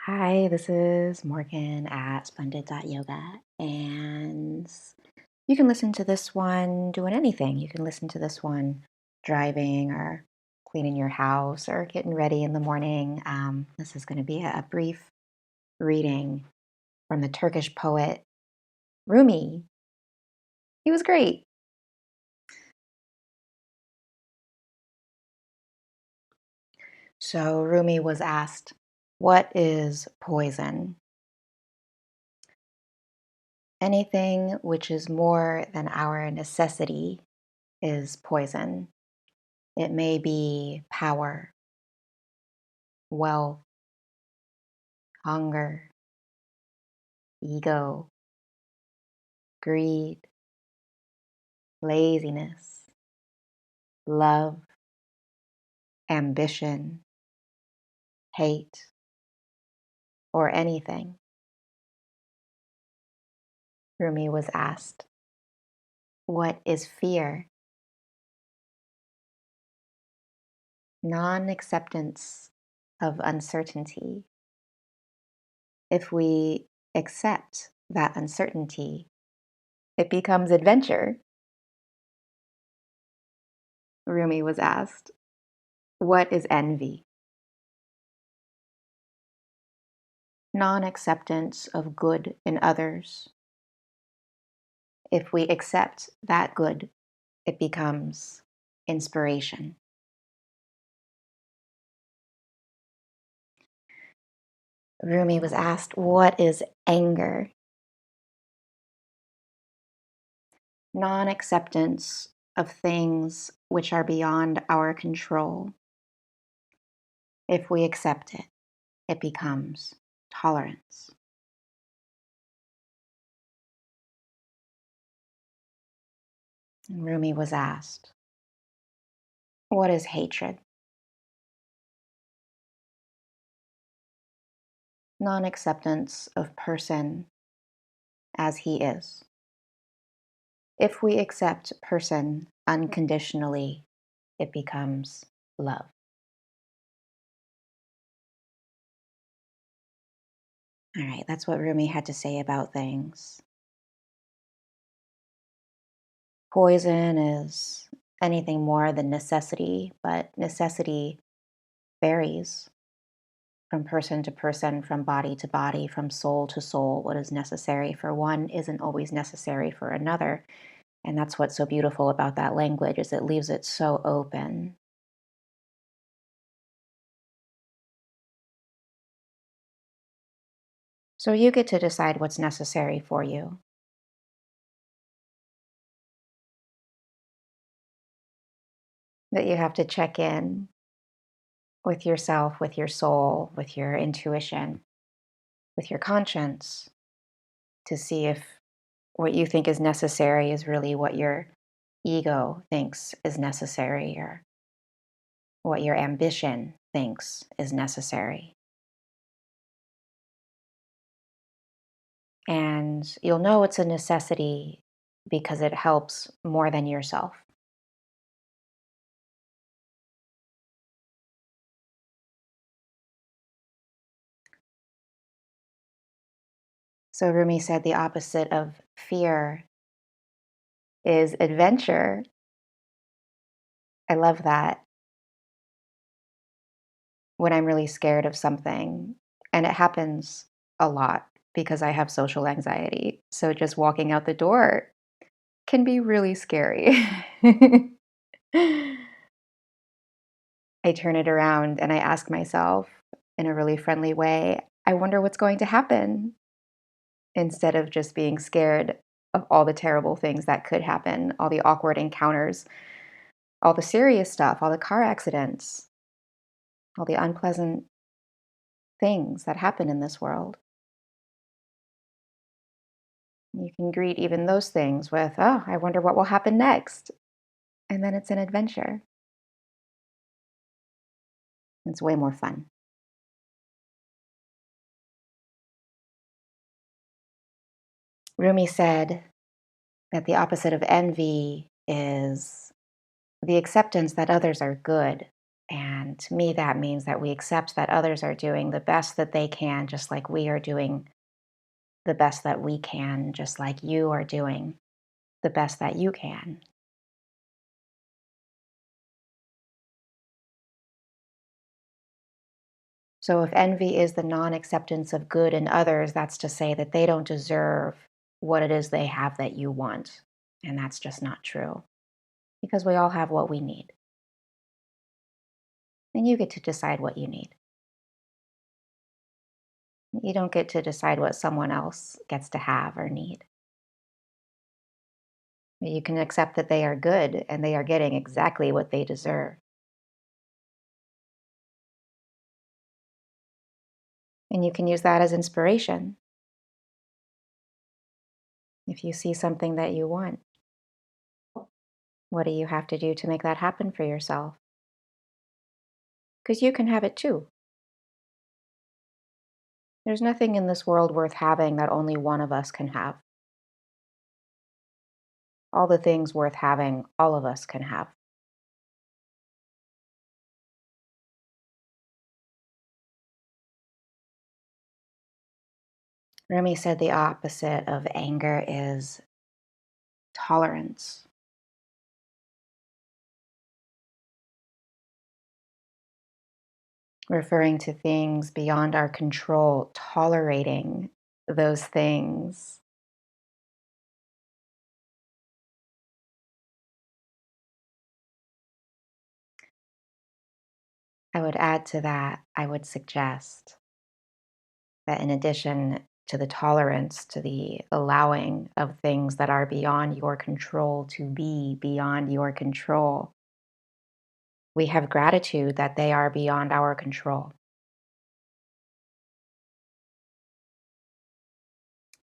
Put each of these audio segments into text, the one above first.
Hi, this is Morgan at splendid.yoga, and you can listen to this one doing anything. You can listen to this one driving or cleaning your house or getting ready in the morning. This is going to be a brief reading from the Turkish poet Rumi. He was great. So, Rumi was asked, "What is poison?" Anything which is more than our necessity is poison. It may be power, wealth, hunger, ego, greed, laziness, love, ambition, hate, or anything. Rumi was asked, "What is fear?" Non acceptance of uncertainty. If we accept that uncertainty, it becomes adventure. Rumi was asked, "What is envy?" Non acceptance of good in others. If we accept that good, it becomes inspiration. Rumi was asked, "What is anger?" Non acceptance of things which are beyond our control. If we accept it, it becomes tolerance. And Rumi was asked, "What is hatred?" Non acceptance of person as he is. If we accept person unconditionally, it becomes love. All right, that's what Rumi had to say about things. Poison is anything more than necessity, but necessity varies from person to person, from body to body, from soul to soul. What is necessary for one isn't always necessary for another. And that's what's so beautiful about that language is it leaves it so open. So you get to decide what's necessary for you. That you have to check in with yourself, with your soul, with your intuition, with your conscience to see if what you think is necessary is really what your ego thinks is necessary or what your ambition thinks is necessary. And you'll know it's a necessity because it helps more than yourself. So Rumi said the opposite of fear is adventure. I love that when I'm really scared of something, and it happens a lot because I have social anxiety. So just walking out the door can be really scary. I turn it around and I ask myself in a really friendly way, I wonder what's going to happen, instead of just being scared of all the terrible things that could happen, all the awkward encounters, all the serious stuff, all the car accidents, all the unpleasant things that happen in this world. You can greet even those things with, "Oh, I wonder what will happen next." And then it's an adventure. It's way more fun. Rumi said that the opposite of envy is the acceptance that others are good, And to me, that means that we accept that others are doing the best that they can, just like we are doing the best that we can, just like you are doing the best that you can. So if envy is the non acceptance of good in others, that's to say that they don't deserve what it is they have that you want. And that's just not true because we all have what we need. And you get to decide what you need. You don't get to decide what someone else gets to have or need. You can accept that they are good and they are getting exactly what they deserve. And you can use that as inspiration if you see something that you want. What do you have to do to make that happen for yourself? Because you can have it too. There's nothing in this world worth having that only one of us can have. All the things worth having, all of us can have. Rumi said the opposite of anger is tolerance, referring to things beyond our control, tolerating those things. I would add to that, I would suggest that in addition to the tolerance, to the allowing of things that are beyond your control to be beyond your control, we have gratitude that they are beyond our control.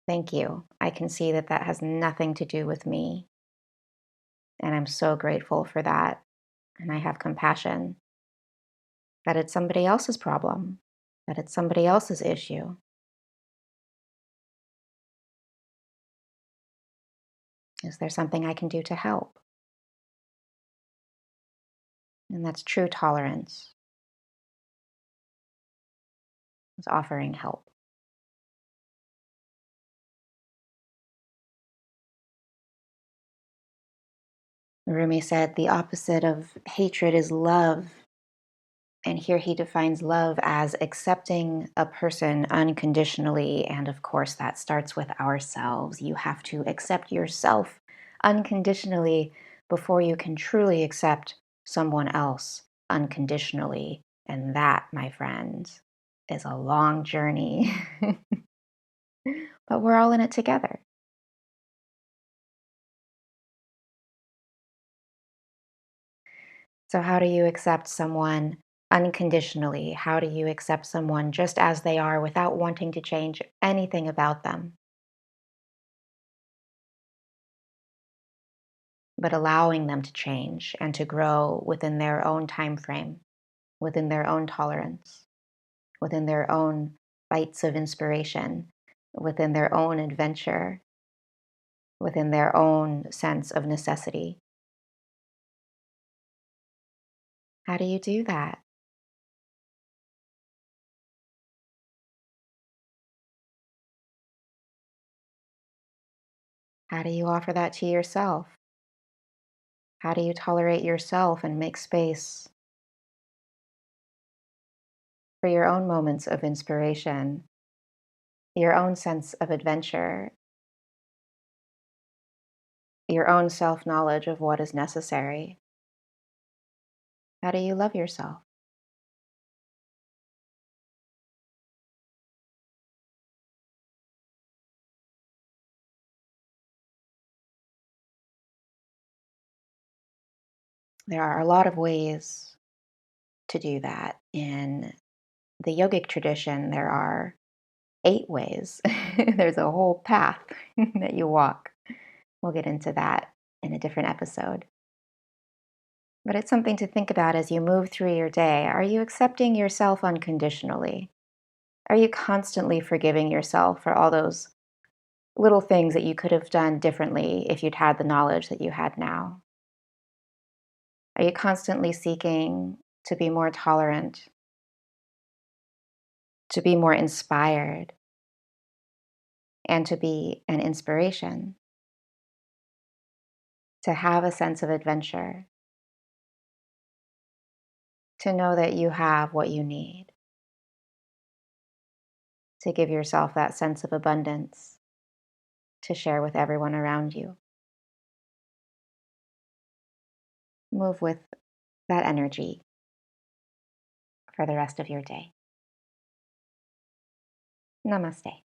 Thank you. I can see that that has nothing to do with me. And I'm so grateful for that. And I have compassion that it's somebody else's problem, that it's somebody else's issue. Is there something I can do to help? And that's true tolerance, is offering help. Rumi said the opposite of hatred is love. And here he defines love as accepting a person unconditionally. And of course, that starts with ourselves. You have to accept yourself unconditionally before you can truly accept someone else unconditionally. And that, my friend, is a long journey. But we're all in it together. So, how do you accept someone unconditionally? How do you accept someone just as they are without wanting to change anything about them, but allowing them to change and to grow within their own time frame, within their own tolerance, within their own bites of inspiration, within their own adventure, within their own sense of necessity? How do you do that? How do you offer that to yourself? How do you tolerate yourself and make space for your own moments of inspiration, your own sense of adventure, your own self knowledge of what is necessary? How do you love yourself? There are a lot of ways to do that. In the yogic tradition, there are 8 ways. There's a whole path that you walk. We'll get into that in a different episode. But it's something to think about as you move through your day. Are you accepting yourself unconditionally? Are you constantly forgiving yourself for all those little things that you could have done differently if you'd had the knowledge that you had now? Are you constantly seeking to be more tolerant, to be more inspired, and to be an inspiration, to have a sense of adventure, to know that you have what you need, to give yourself that sense of abundance to share with everyone around you. Move with that energy for the rest of your day. Namaste.